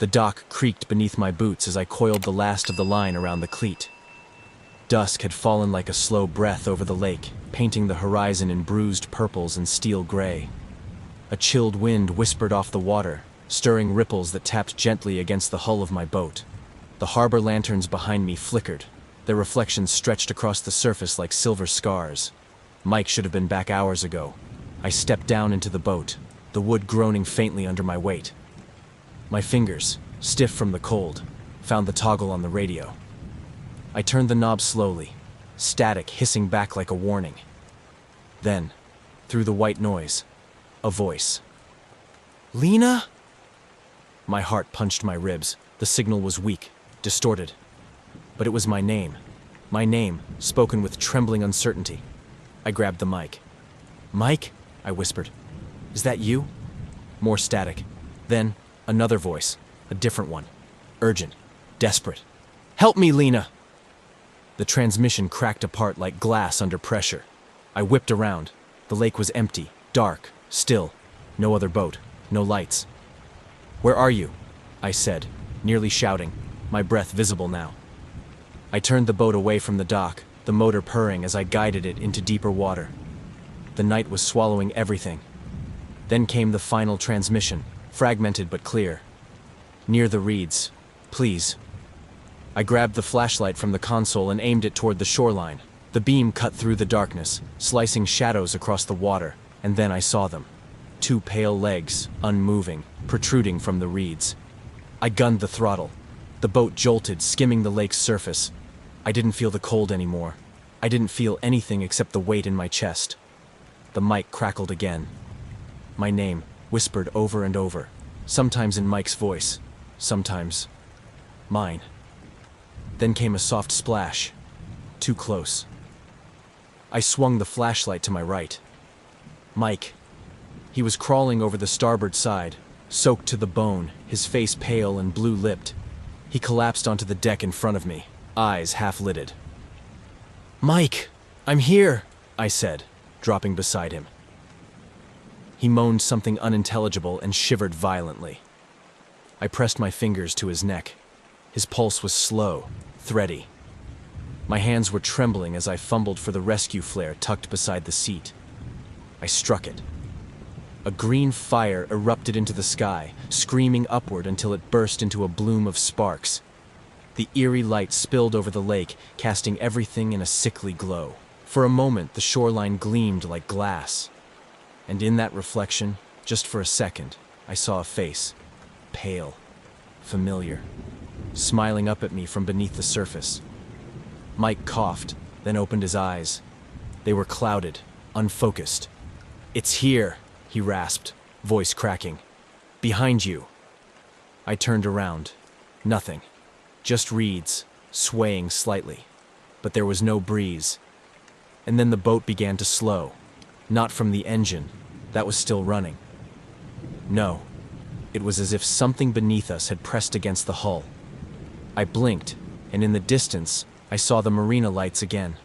The dock creaked beneath my boots as I coiled the last of the line around the cleat. Dusk had fallen like a slow breath over the lake, painting the horizon in bruised purples and steel gray. A chilled wind whispered off the water, stirring ripples that tapped gently against the hull of my boat. The harbor lanterns behind me flickered, their reflections stretched across the surface like silver scars. Mike should have been back hours ago. I stepped down into the boat, the wood groaning faintly under my weight. My fingers, stiff from the cold, found the toggle on the radio. I turned the knob slowly, static hissing back like a warning. Then, through the white noise, a voice. "Lena?" My heart punched my ribs. The signal was weak, distorted. But it was my name, spoken with trembling uncertainty. I grabbed the mic. "Mike?" I whispered. "Is that you?" More static. Then, another voice, a different one. Urgent, desperate. "Help me, Lena!" The transmission cracked apart like glass under pressure. I whipped around. The lake was empty, dark, still. No other boat, no lights. "Where are you?" I said, nearly shouting, my breath visible now. I turned the boat away from the dock, the motor purring as I guided it into deeper water. The night was swallowing everything. Then came the final transmission, fragmented but clear. "Near the reeds. Please." I grabbed the flashlight from the console and aimed it toward the shoreline. The beam cut through the darkness, slicing shadows across the water, and then I saw them. Two pale legs, unmoving, protruding from the reeds. I gunned the throttle. The boat jolted, skimming the lake's surface. I didn't feel the cold anymore. I didn't feel anything except the weight in my chest. The mic crackled again. My name, whispered over and over, sometimes in Mike's voice, sometimes mine. Then came a soft splash, too close. I swung the flashlight to my right. Mike. He was crawling over the starboard side, soaked to the bone, his face pale and blue-lipped. He collapsed onto the deck in front of me, eyes half-lidded. "Mike, I'm here," I said, dropping beside him. He moaned something unintelligible and shivered violently. I pressed my fingers to his neck. His pulse was slow, thready. My hands were trembling as I fumbled for the rescue flare tucked beside the seat. I struck it. A green fire erupted into the sky, screaming upward until it burst into a bloom of sparks. The eerie light spilled over the lake, casting everything in a sickly glow. For a moment, the shoreline gleamed like glass. And in that reflection, just for a second, I saw a face. Pale, familiar, smiling up at me from beneath the surface. Mike coughed, then opened his eyes. They were clouded, unfocused. "It's here," he rasped, voice cracking. "Behind you." I turned around. Nothing. Just reeds, swaying slightly. But there was no breeze. And then the boat began to slow. Not from the engine. That was still running. No. It was as if something beneath us had pressed against the hull. I blinked, and in the distance, I saw the marina lights again.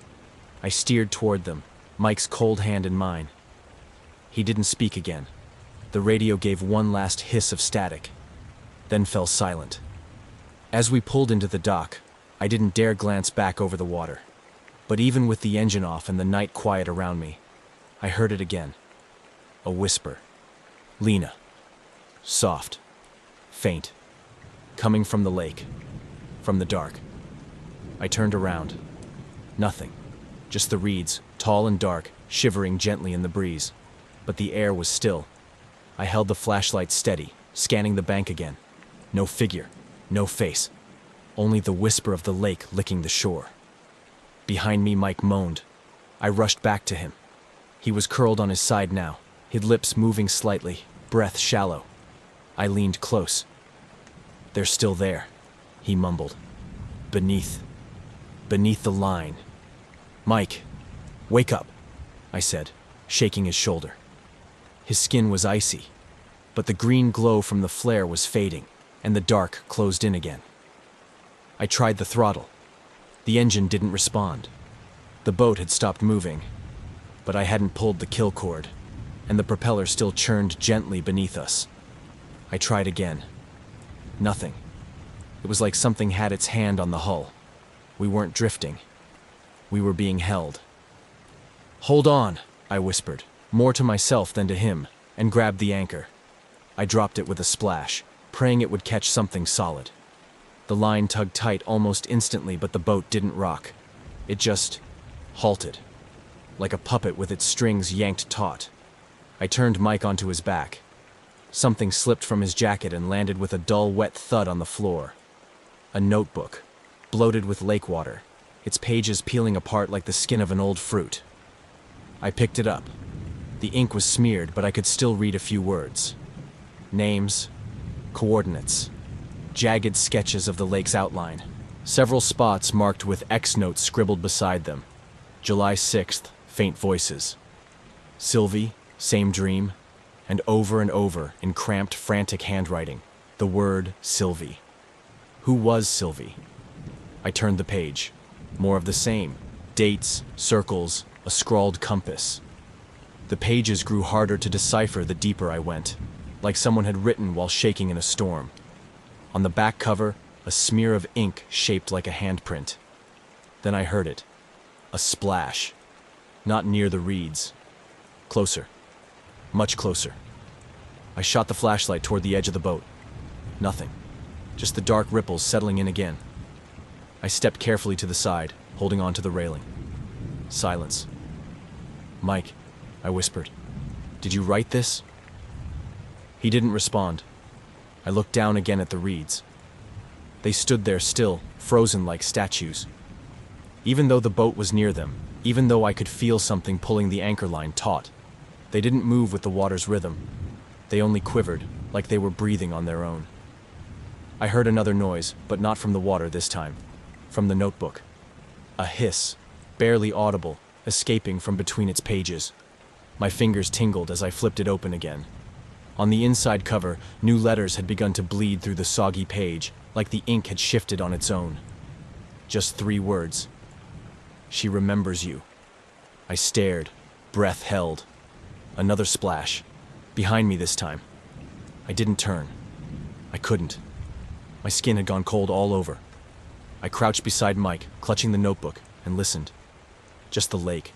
I steered toward them, Mike's cold hand in mine. He didn't speak again. The radio gave one last hiss of static, then fell silent. As we pulled into the dock, I didn't dare glance back over the water. But even with the engine off and the night quiet around me, I heard it again. A whisper. "Lena." Soft. Faint. Coming from the lake. From the dark. I turned around. Nothing. Just the reeds, tall and dark, shivering gently in the breeze. But the air was still. I held the flashlight steady, scanning the bank again. No figure. No face. Only the whisper of the lake licking the shore. Behind me, Mike moaned. I rushed back to him. He was curled on his side now, his lips moving slightly, breath shallow. I leaned close. "They're still there," he mumbled. Beneath the line. "Mike, wake up," I said, shaking his shoulder. His skin was icy, but the green glow from the flare was fading, and the dark closed in again. I tried the throttle. The engine didn't respond. The boat had stopped moving, but I hadn't pulled the kill cord, and the propeller still churned gently beneath us. I tried again. Nothing. It was like something had its hand on the hull. We weren't drifting. We were being held. "Hold on," I whispered, more to myself than to him, and grabbed the anchor. I dropped it with a splash, praying it would catch something solid. The line tugged tight almost instantly, but the boat didn't rock. It just halted, like a puppet with its strings yanked taut. I turned Mike onto his back. Something slipped from his jacket and landed with a dull, wet thud on the floor. A notebook, bloated with lake water, its pages peeling apart like the skin of an old fruit. I picked it up. The ink was smeared, but I could still read a few words. Names, coordinates, jagged sketches of the lake's outline. Several spots marked with X notes scribbled beside them. July 6th, faint voices. Sylvie, same dream, and over, in cramped, frantic handwriting, the word Sylvie. Who was Sylvie? I turned the page. More of the same. Dates, circles, a scrawled compass. The pages grew harder to decipher the deeper I went, like someone had written while shaking in a storm. On the back cover, a smear of ink shaped like a handprint. Then I heard it. A splash. Not near the reeds. Closer. Much closer. I shot the flashlight toward the edge of the boat. Nothing. Just the dark ripples settling in again. I stepped carefully to the side, holding on to the railing. Silence. "Mike," I whispered, "did you write this?" He didn't respond. I looked down again at the reeds. They stood there still, frozen like statues. Even though the boat was near them, even though I could feel something pulling the anchor line taut, they didn't move with the water's rhythm. They only quivered, like they were breathing on their own. I heard another noise, but not from the water this time. From the notebook. A hiss, barely audible, escaping from between its pages. My fingers tingled as I flipped it open again. On the inside cover, new letters had begun to bleed through the soggy page, like the ink had shifted on its own. Just 3 words. "She remembers you." I stared, breath held. Another splash. Behind me this time. I didn't turn. I couldn't. My skin had gone cold all over. I crouched beside Mike, clutching the notebook, and listened. Just the lake.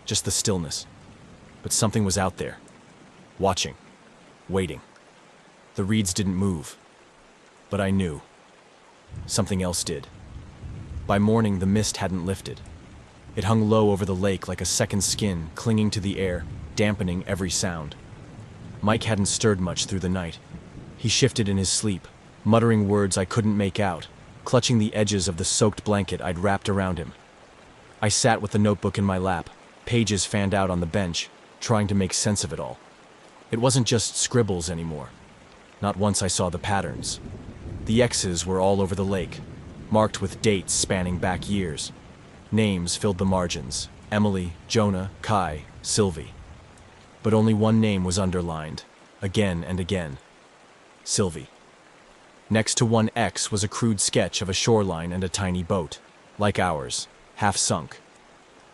Just the stillness. But something was out there. Watching. Waiting. The reeds didn't move. But I knew. Something else did. By morning, the mist hadn't lifted. It hung low over the lake like a second skin, clinging to the air, dampening every sound. Mike hadn't stirred much through the night. He shifted in his sleep, muttering words I couldn't make out, clutching the edges of the soaked blanket I'd wrapped around him. I sat with the notebook in my lap, pages fanned out on the bench, trying to make sense of it all. It wasn't just scribbles anymore. Not once I saw the patterns. The X's were all over the lake, marked with dates spanning back years. Names filled the margins: Emily, Jonah, Kai, Sylvie. But only one name was underlined, again and again. Sylvie. Next to one X was a crude sketch of a shoreline and a tiny boat, like ours, half sunk.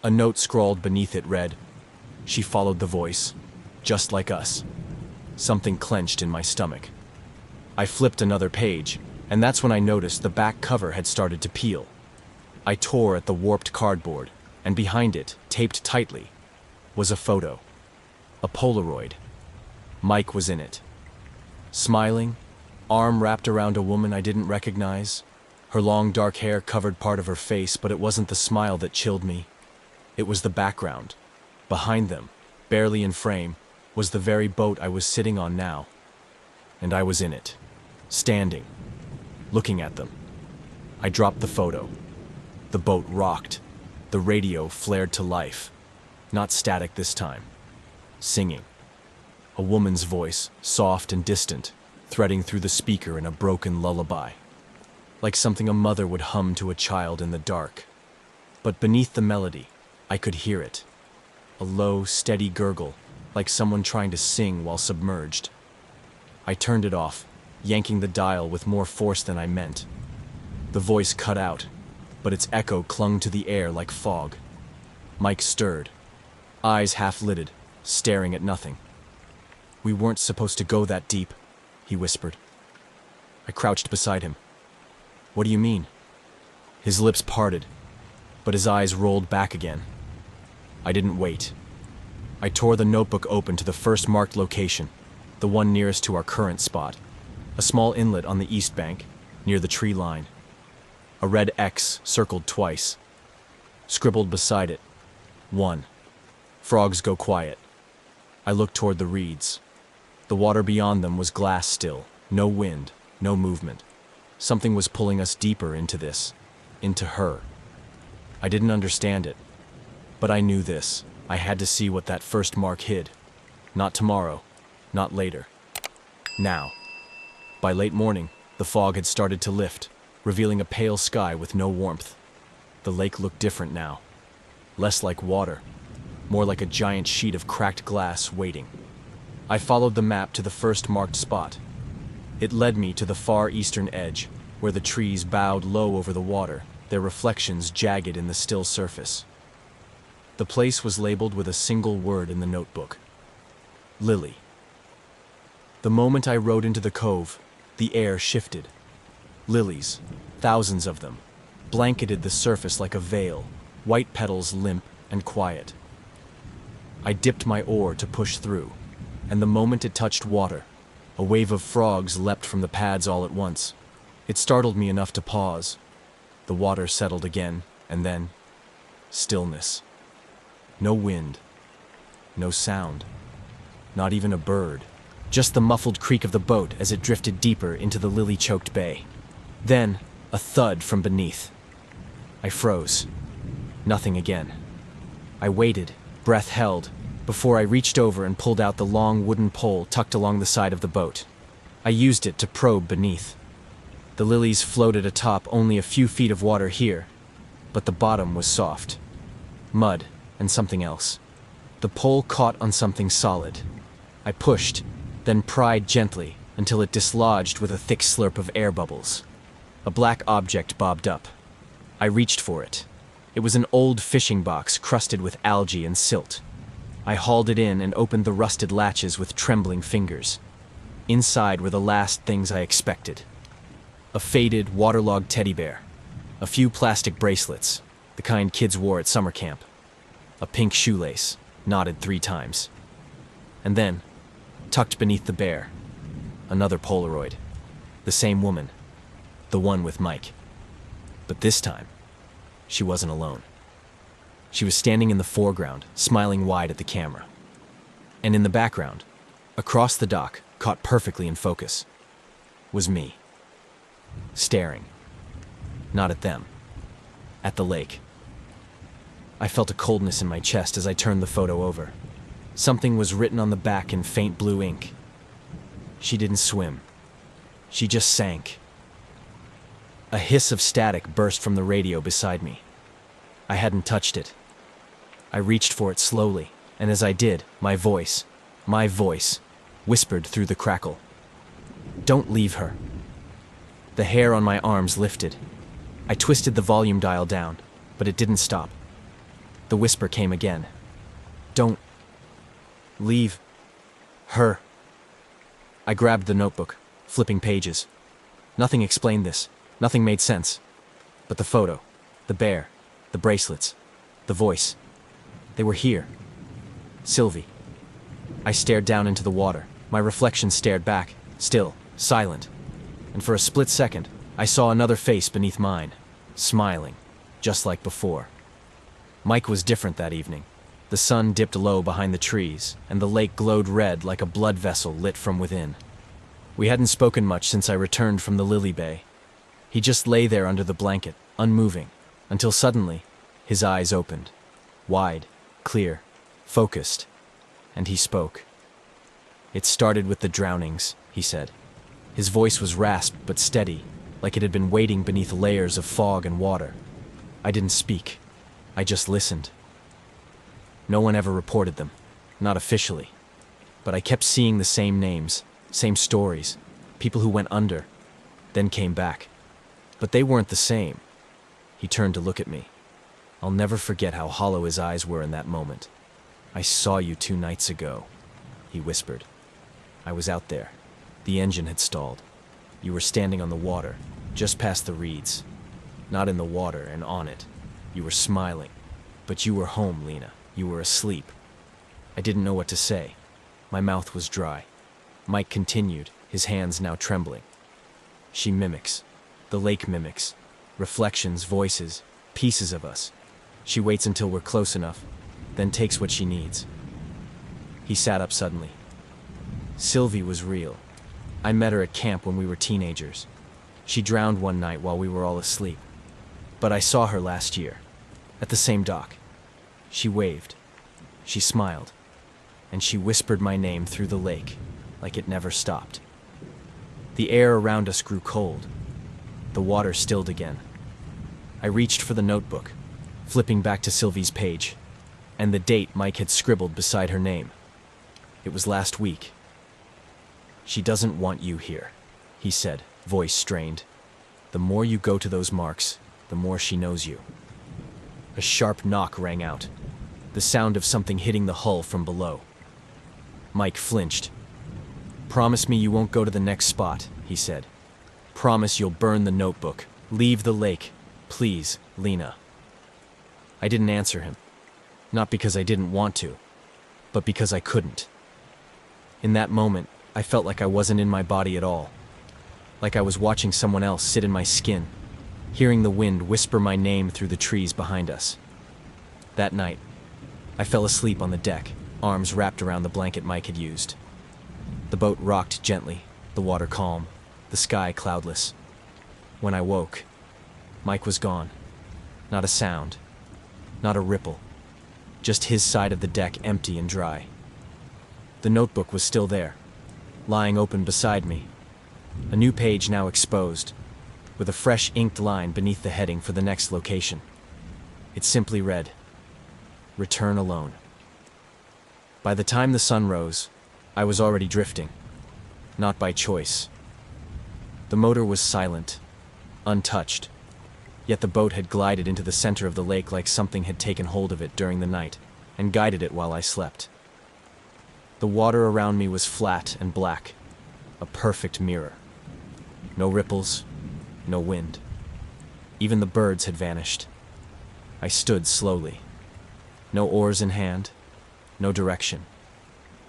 A note scrawled beneath it read, "She followed the voice, just like us." Something clenched in my stomach. I flipped another page, and that's when I noticed the back cover had started to peel. I tore at the warped cardboard, and behind it, taped tightly, was a photo. A Polaroid. Mike was in it. Smiling, arm wrapped around a woman I didn't recognize. Her long dark hair covered part of her face, but it wasn't the smile that chilled me. It was the background. Behind them, barely in frame, was the very boat I was sitting on now. And I was in it, standing, looking at them. I dropped the photo. The boat rocked. The radio flared to life. Not static this time. Singing. A woman's voice, soft and distant, threading through the speaker in a broken lullaby. Like something a mother would hum to a child in the dark. But beneath the melody, I could hear it. A low, steady gurgle, like someone trying to sing while submerged. I turned it off, yanking the dial with more force than I meant. The voice cut out, but its echo clung to the air like fog. Mike stirred, eyes half-lidded, staring at nothing. "We weren't supposed to go that deep," he whispered. I crouched beside him. What do you mean? His lips parted, but his eyes rolled back again. I didn't wait. I tore the notebook open to the first marked location, the one nearest to our current spot, a small inlet on the east bank, near the tree line. A red X circled twice. Scribbled beside it, 1. Frogs go quiet. I looked toward the reeds. The water beyond them was glass still, no wind, no movement. Something was pulling us deeper into this, into her. I didn't understand it, but I knew this. I had to see what that first mark hid. Not tomorrow, not later. Now. By late morning, the fog had started to lift, revealing a pale sky with no warmth. The lake looked different now. Less like water, more like a giant sheet of cracked glass waiting. I followed the map to the first marked spot. It led me to the far eastern edge, where the trees bowed low over the water, their reflections jagged in the still surface. The place was labeled with a single word in the notebook: Lily. The moment I rode into the cove, the air shifted. Lilies, thousands of them, blanketed the surface like a veil, white petals limp and quiet. I dipped my oar to push through, and the moment it touched water, a wave of frogs leapt from the pads all at once. It startled me enough to pause. The water settled again, and then stillness. No wind, no sound, not even a bird, just the muffled creak of the boat as it drifted deeper into the lily-choked bay. Then, a thud from beneath. I froze. Nothing again. I waited, breath held, before I reached over and pulled out the long wooden pole tucked along the side of the boat. I used it to probe beneath. The lilies floated atop only a few feet of water here, but the bottom was soft. Mud and something else. The pole caught on something solid. I pushed, then pried gently until it dislodged with a thick slurp of air bubbles. A black object bobbed up. I reached for it. It was an old fishing box crusted with algae and silt. I hauled it in and opened the rusted latches with trembling fingers. Inside were the last things I expected. A faded, waterlogged teddy bear. A few plastic bracelets, the kind kids wore at summer camp. A pink shoelace, knotted 3 times. And then, tucked beneath the bear, another Polaroid. The same woman. The one with Mike. But this time, she wasn't alone. She was standing in the foreground, smiling wide at the camera. And in the background, across the dock, caught perfectly in focus, was me. Staring. Not at them. At the lake. I felt a coldness in my chest as I turned the photo over. Something was written on the back in faint blue ink. She didn't swim. She just sank. A hiss of static burst from the radio beside me. I hadn't touched it. I reached for it slowly, and as I did, my voice, whispered through the crackle. Don't leave her. The hair on my arms lifted. I twisted the volume dial down, but it didn't stop. The whisper came again. Don't leave her. I grabbed the notebook, flipping pages. Nothing explained this. Nothing made sense. But the photo, the bear, the bracelets, the voice, they were here. Sylvie. I stared down into the water. My reflection stared back, still, silent. And for a split second, I saw another face beneath mine, smiling, just like before. Mike was different that evening. The sun dipped low behind the trees, and the lake glowed red like a blood vessel lit from within. We hadn't spoken much since I returned from the lily bay. He just lay there under the blanket, unmoving, until suddenly, his eyes opened. Wide, clear, focused, and he spoke. It started with the drownings, he said. His voice was rasped but steady, like it had been waiting beneath layers of fog and water. I didn't speak. I just listened. No one ever reported them, not officially. But I kept seeing the same names, same stories, people who went under, then came back. But they weren't the same. He turned to look at me. I'll never forget how hollow his eyes were in that moment. I saw you 2 nights ago, he whispered. I was out there. The engine had stalled. You were standing on the water, just past the reeds. Not in the water and on it. You were smiling. But you were home, Lena. You were asleep. I didn't know what to say. My mouth was dry. Mike continued, his hands now trembling. She mimics. The lake mimics. Reflections, voices, pieces of us. She waits until we're close enough, then takes what she needs. He sat up suddenly. Sylvie was real. I met her at camp when we were teenagers. She drowned one night while we were all asleep. But I saw her last year, at the same dock. She waved. She smiled. And she whispered my name through the lake, like it never stopped. The air around us grew cold. The water stilled again. I reached for the notebook, flipping back to Sylvie's page, and the date Mike had scribbled beside her name. It was last week. She doesn't want you here, he said, voice strained. The more you go to those marks, the more she knows you. A sharp knock rang out, the sound of something hitting the hull from below. Mike flinched. Promise me you won't go to the next spot, he said. Promise you'll burn the notebook. Leave the lake. Please, Lena. I didn't answer him. Not because I didn't want to, but because I couldn't. In that moment, I felt like I wasn't in my body at all. Like I was watching someone else sit in my skin, hearing the wind whisper my name through the trees behind us. That night, I fell asleep on the deck, arms wrapped around the blanket Mike had used. The boat rocked gently, the water calm, the sky cloudless. When I woke, Mike was gone. Not a sound, not a ripple, just his side of the deck empty and dry. The notebook was still there, lying open beside me, a new page now exposed, with a fresh inked line beneath the heading for the next location. It simply read, "Return alone." By the time the sun rose, I was already drifting, not by choice. The motor was silent, untouched, yet the boat had glided into the center of the lake like something had taken hold of it during the night and guided it while I slept. The water around me was flat and black, a perfect mirror. No ripples, no wind. Even the birds had vanished. I stood slowly. No oars in hand, no direction.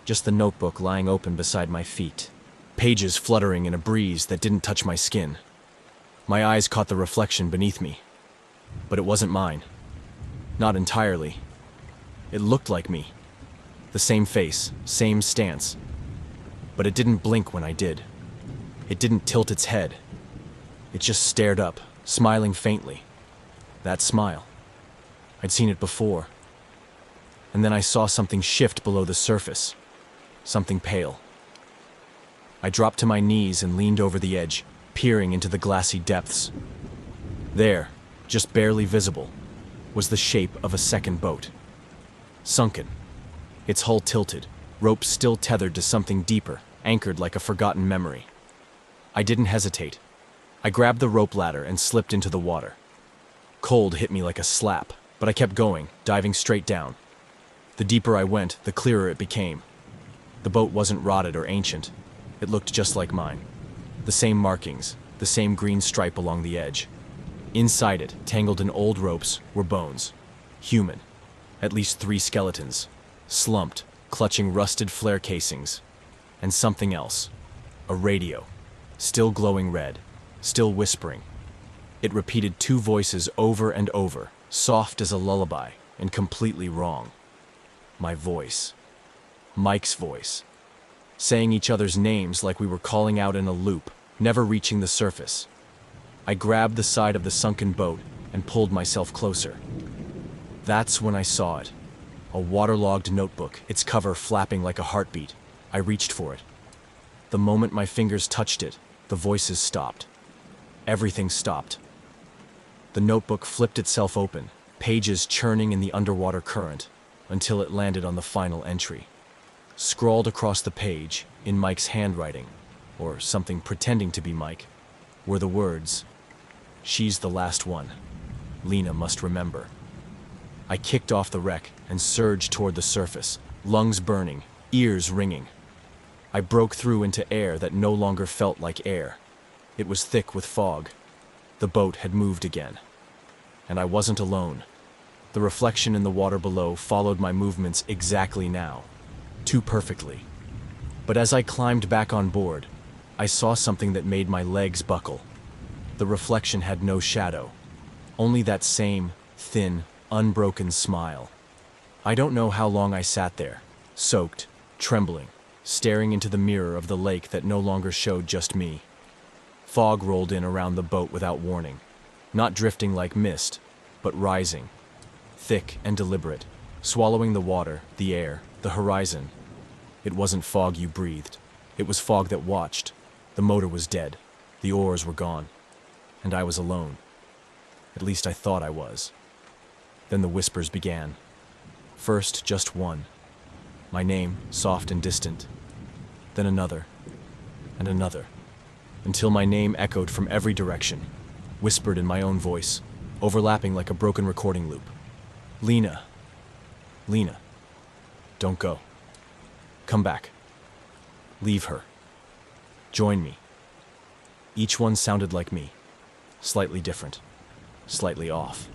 Just the notebook lying open beside my feet, pages fluttering in a breeze that didn't touch my skin. My eyes caught the reflection beneath me, but it wasn't mine. Not entirely. It looked like me. The same face, same stance. But it didn't blink when I did. It didn't tilt its head. It just stared up, smiling faintly. That smile. I'd seen it before. And then I saw something shift below the surface. Something pale. I dropped to my knees and leaned over the edge, peering into the glassy depths. There, just barely visible, was the shape of a second boat. Sunken. Its hull tilted, ropes still tethered to something deeper, anchored like a forgotten memory. I didn't hesitate. I grabbed the rope ladder and slipped into the water. Cold hit me like a slap, but I kept going, diving straight down. The deeper I went, the clearer it became. The boat wasn't rotted or ancient. It looked just like mine. The same markings, the same green stripe along the edge. Inside it, tangled in old ropes, were bones. Human. At least 3 skeletons. Slumped, clutching rusted flare casings. And something else. A radio. Still glowing red. Still whispering. It repeated 2 voices over and over, soft as a lullaby, and completely wrong. My voice. Mike's voice. Saying each other's names like we were calling out in a loop, never reaching the surface. I grabbed the side of the sunken boat and pulled myself closer. That's when I saw it. A waterlogged notebook, its cover flapping like a heartbeat. I reached for it. The moment my fingers touched it, the voices stopped. Everything stopped. The notebook flipped itself open, pages churning in the underwater current, until it landed on the final entry. Scrawled across the page, in Mike's handwriting, or something pretending to be Mike, were the words, "She's the last one. Lena must remember." I kicked off the wreck and surged toward the surface, lungs burning, ears ringing. I broke through into air that no longer felt like air. It was thick with fog. The boat had moved again. And I wasn't alone. The reflection in the water below followed my movements exactly now, too perfectly. But as I climbed back on board, I saw something that made my legs buckle. The reflection had no shadow, only that same, thin, unbroken smile. I don't know how long I sat there, soaked, trembling, staring into the mirror of the lake that no longer showed just me. Fog rolled in around the boat without warning, not drifting like mist, but rising, thick and deliberate, swallowing the water, the air, the horizon. It wasn't fog you breathed. It was fog that watched. The motor was dead. The oars were gone. And I was alone. At least I thought I was. Then the whispers began. First, just one. My name, soft and distant. Then another. And another. Until my name echoed from every direction, whispered in my own voice, overlapping like a broken recording loop. Lena. Lena. Don't go. Come back. Leave her. Join me. Each one sounded like me. Slightly different. Slightly off.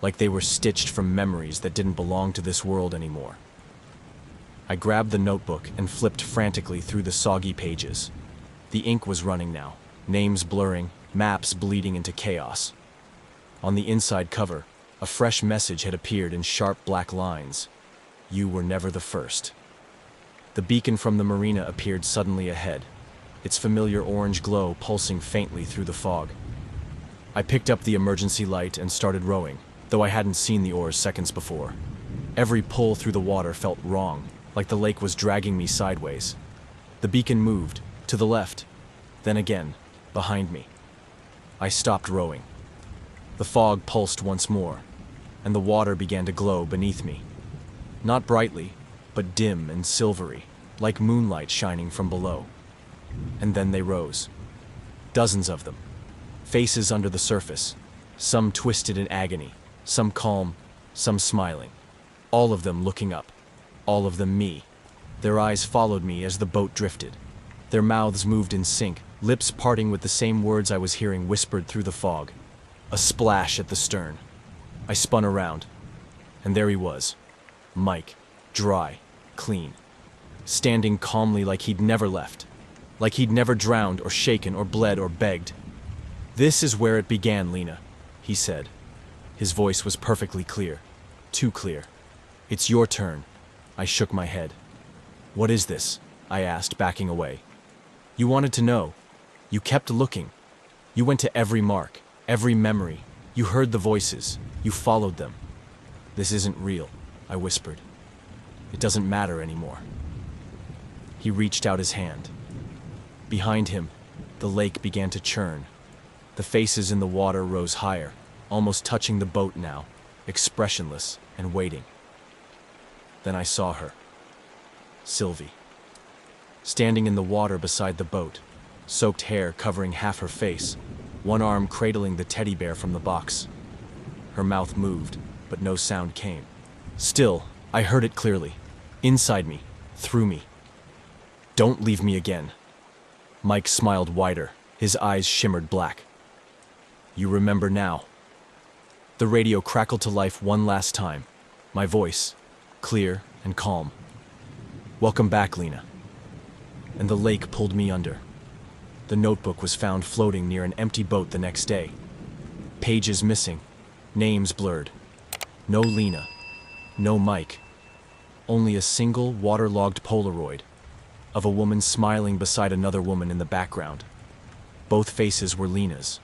Like they were stitched from memories that didn't belong to this world anymore. I grabbed the notebook and flipped frantically through the soggy pages. The ink was running now, names blurring, maps bleeding into chaos. On the inside cover, a fresh message had appeared in sharp black lines. You were never the first. The beacon from the marina appeared suddenly ahead, its familiar orange glow pulsing faintly through the fog. I picked up the emergency light and started rowing, though I hadn't seen the oars seconds before. Every pull through the water felt wrong, like the lake was dragging me sideways. The beacon moved, to the left, then again, behind me. I stopped rowing. The fog pulsed once more, and the water began to glow beneath me. Not brightly, but dim and silvery, like moonlight shining from below. And then they rose. Dozens of them. Faces under the surface, some twisted in agony, some calm, some smiling. All of them looking up, all of them me. Their eyes followed me as the boat drifted. Their mouths moved in sync, lips parting with the same words I was hearing whispered through the fog. A splash at the stern. I spun around, and there he was. Mike, dry, clean, standing calmly like he'd never left, like he'd never drowned or shaken or bled or begged. This is where it began, Lena, he said. His voice was perfectly clear, too clear. It's your turn. I shook my head. What is this? I asked, backing away. You wanted to know. You kept looking. You went to every mark, every memory. You heard the voices. You followed them. This isn't real, I whispered. It doesn't matter anymore. He reached out his hand. Behind him, the lake began to churn. The faces in the water rose higher, almost touching the boat now, expressionless and waiting. Then I saw her. Sylvie. Standing in the water beside the boat, soaked hair covering half her face, one arm cradling the teddy bear from the box. Her mouth moved, but no sound came. Still, I heard it clearly. Inside me, through me. Don't leave me again. Mike smiled wider, his eyes shimmered black. You remember now. The radio crackled to life one last time, my voice, clear and calm. Welcome back, Lena. And the lake pulled me under. The notebook was found floating near an empty boat the next day. Pages missing, names blurred. No Lena, no Mike. Only a single waterlogged Polaroid of a woman smiling beside another woman in the background. Both faces were Lena's.